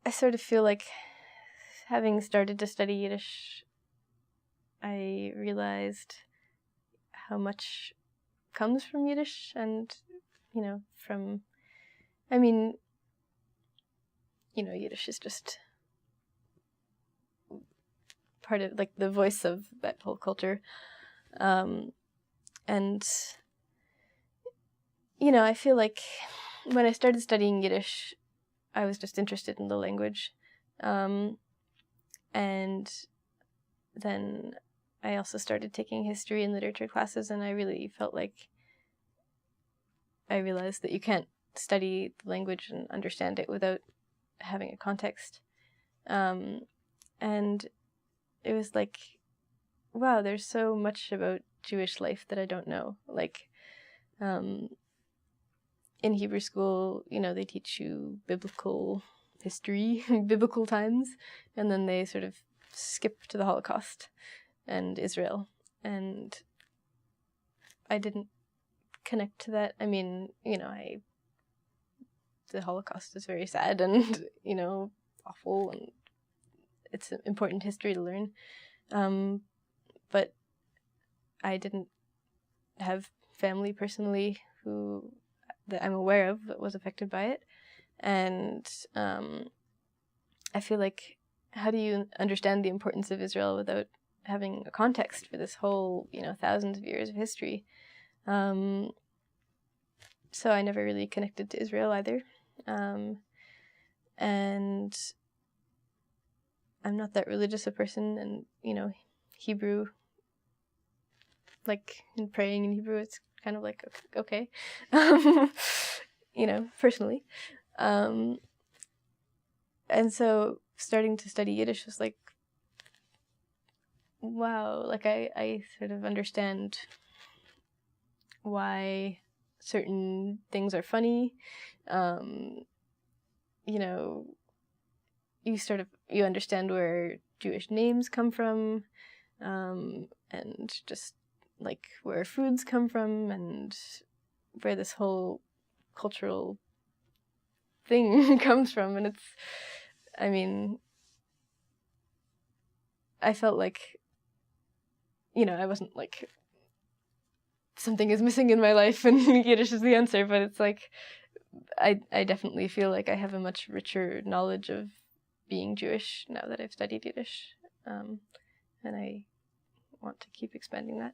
I sort of feel like, having started to study Yiddish, I realized how much comes from Yiddish, and, Yiddish is just part of, like, the voice of that whole culture. And, I feel like when I started studying Yiddish, I was just interested in the language. And then I also started taking history and literature classes, and I really felt like I realized that you can't study the language and understand it without having a context. And it was like, wow, there's so much about Jewish life that I don't know. Like, in Hebrew school, they teach you biblical history, biblical times, and then they sort of skip to the Holocaust and Israel. And I didn't connect to that. I mean, the Holocaust is very sad and, awful, and it's an important history to learn. But I didn't have family personally that I'm aware of that was affected by it. And I feel like, how do you understand the importance of Israel without having a context for this whole, thousands of years of history? So I never really connected to Israel either. And I'm not that religious a person, and, Hebrew, like, in praying in Hebrew, it's kind of like, okay, personally. And so starting to study Yiddish was like, wow, like I sort of understand why certain things are funny. You understand where Jewish names come from, and just like where foods come from, and where this whole cultural thing comes from. And I felt like, I wasn't like, something is missing in my life and Yiddish is the answer, but it's like, I definitely feel like I have a much richer knowledge of being Jewish now that I've studied Yiddish, and I want to keep expanding that.